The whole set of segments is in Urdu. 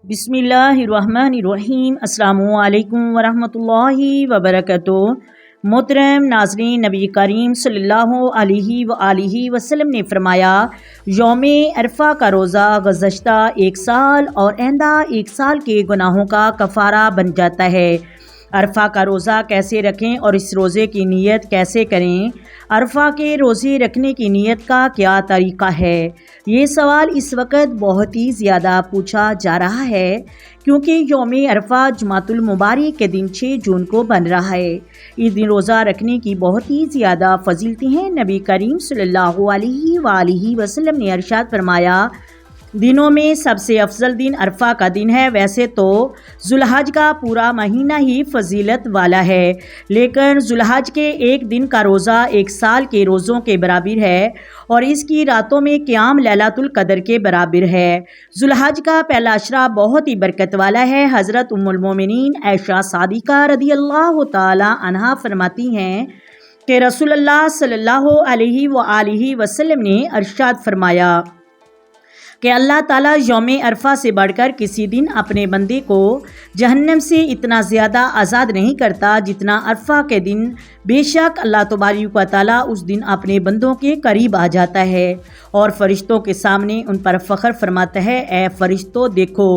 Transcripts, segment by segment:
بسم اللہ الرحمن الرحیم۔ السلام علیکم ورحمۃ اللہ وبرکاتہ۔ محترم ناظرین، نبی کریم صلی اللہ علیہ وآلہ وسلم نے فرمایا، یوم عرفہ کا روزہ گزشتہ ایک سال اور آئندہ ایک سال کے گناہوں کا کفارہ بن جاتا ہے۔ عرفہ کا روزہ کیسے رکھیں اور اس روزے کی نیت کیسے کریں؟ عرفہ کے روزے رکھنے کی نیت کا کیا طریقہ ہے؟ یہ سوال اس وقت بہت ہی زیادہ پوچھا جا رہا ہے کیونکہ یوم عرفہ جمعۃ المبارک کے دن 6 جون کو بن رہا ہے۔ اس دن روزہ رکھنے کی بہت ہی زیادہ فضیلتیں ہیں۔ نبی کریم صلی اللہ علیہ وآلہ وسلم نے ارشاد فرمایا، دنوں میں سب سے افضل دن عرفہ کا دن ہے۔ ویسے تو ذوالحج کا پورا مہینہ ہی فضیلت والا ہے، لیکن ذوالحج کے ایک دن کا روزہ ایک سال کے روزوں کے برابر ہے اور اس کی راتوں میں قیام لیلۃ القدر کے برابر ہے۔ ذوالحج کا پہلا عشرہ بہت ہی برکت والا ہے۔ حضرت ام المومنین عائشہ صادقہ رضی اللہ تعالی عنہا فرماتی ہیں کہ رسول اللہ صلی اللہ علیہ وآلہ وسلم نے ارشاد فرمایا کہ اللہ تعالیٰ یوم عرفہ سے بڑھ کر کسی دن اپنے بندے کو جہنم سے اتنا زیادہ آزاد نہیں کرتا جتنا عرفہ کے دن۔ بے شک اللہ تبارک و تعالیٰ اس دن اپنے بندوں کے قریب آ جاتا ہے اور فرشتوں کے سامنے ان پر فخر فرماتا ہے، اے فرشتوں دیکھو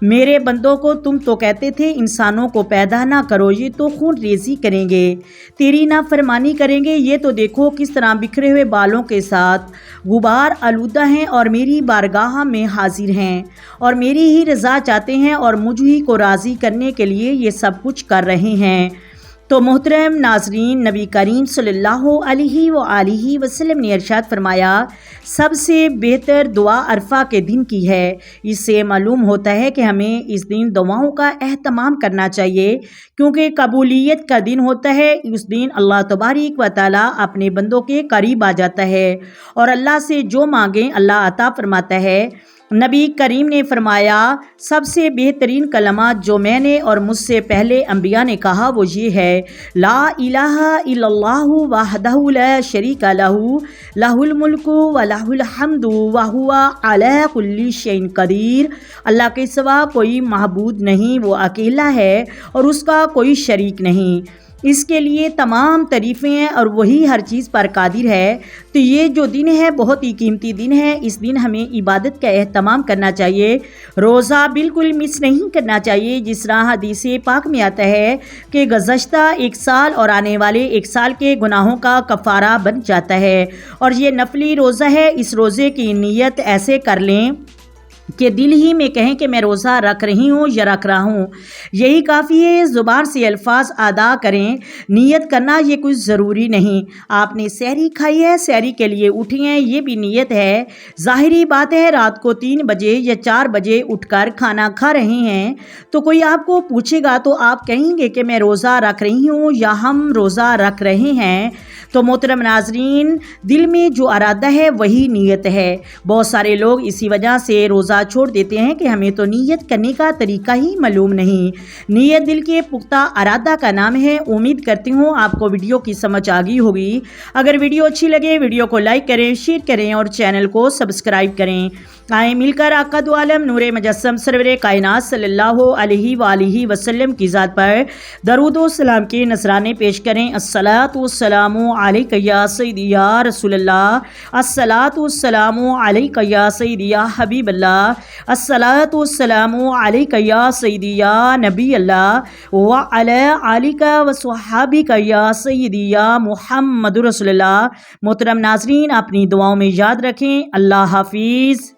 میرے بندوں کو، تم تو کہتے تھے انسانوں کو پیدا نہ کرو، یہ تو خون ریزی کریں گے، تیری نافرمانی کریں گے، یہ تو دیکھو کس طرح بکھرے ہوئے بالوں کے ساتھ غبار آلودہ ہیں اور میری بارگاہ میں حاضر ہیں اور میری ہی رضا چاہتے ہیں اور مجھ ہی کو راضی کرنے کے لیے یہ سب کچھ کر رہے ہیں۔ تو محترم ناظرین، نبی کریم صلی اللہ علیہ وآلہ وسلم نے ارشاد فرمایا، سب سے بہتر دعا عرفہ کے دن کی ہے۔ اس سے معلوم ہوتا ہے کہ ہمیں اس دن دعاؤں کا اہتمام کرنا چاہیے کیونکہ قبولیت کا دن ہوتا ہے۔ اس دن اللہ تبارک و تعالیٰ اپنے بندوں کے قریب آ جاتا ہے اور اللہ سے جو مانگیں اللہ عطا فرماتا ہے۔ نبی کریم نے فرمایا، سب سے بہترین کلمات جو میں نے اور مجھ سے پہلے انبیاء نے کہا وہ یہ ہے، لا الہ الا اللہ وحدہ لا شریک لہ، لہ الملک و لہ الحمد وہو علی کل شیء قدیر۔ اللہ کے سوا کوئی معبود نہیں، وہ اکیلا ہے اور اس کا کوئی شریک نہیں، اس کے لیے تمام تعریفیں ہیں اور وہی ہر چیز پر قادر ہے۔ تو یہ جو دن ہے بہت ہی قیمتی دن ہے، اس دن ہمیں عبادت کا اہتمام کرنا چاہیے، روزہ بالکل مس نہیں کرنا چاہیے۔ جس طرح حدیث پاک میں آتا ہے کہ گزشتہ ایک سال اور آنے والے ایک سال کے گناہوں کا کفارہ بن جاتا ہے، اور یہ نفلی روزہ ہے۔ اس روزے کی نیت ایسے کر لیں کہ دل ہی میں کہیں کہ میں روزہ رکھ رہی ہوں یا رکھ رہا ہوں، یہی کافی ہے۔ زبان سے الفاظ ادا کریں، نیت کرنا یہ کچھ ضروری نہیں۔ آپ نے سحری کھائی ہے، سحری کے لیے اٹھی ہیں، یہ بھی نیت ہے۔ ظاہری بات ہے رات کو 3 بجے یا 4 بجے اٹھ کر کھانا کھا رہے ہیں تو کوئی آپ کو پوچھے گا تو آپ کہیں گے کہ میں روزہ رکھ رہی ہوں یا ہم روزہ رکھ رہے ہیں۔ تو محترم ناظرین، دل میں جو ارادہ ہے وہی نیت ہے۔ بہت سارے لوگ اسی وجہ سے روزہ چھوڑ دیتے ہیں کہ ہمیں تو نیت کرنے کا طریقہ ہی معلوم نہیں۔ نیت دل کے پختہ ارادہ کا نام ہے۔ امید کرتی ہوں آپ کو ویڈیو کی سمجھ آ گئی ہوگی۔ اگر ویڈیو اچھی لگے ویڈیو کو لائک کریں، شیئر کریں اور چینل کو سبسکرائب کریں۔ آئیں مل کر آقا دو عالم نور مجسم سرور کائنات صلی اللہ علیہ وآلہ وسلم کی ذات پر درود و سلام کے نذرانے پیش کریں۔ الصلاۃ والسلام علیک یا سیدی یا رسول اللہ، الصلاۃ والسلام علیک یا سیدی یا حبیب اللہ، الصلاۃ والسلام علیک یا سیدی یا نبی اللہ وعلی آلک وصحابک یا سیدی یا محمد رسول اللہ۔ محترم ناظرین، اپنی دعاؤں میں یاد رکھیں۔ اللہ حافظ۔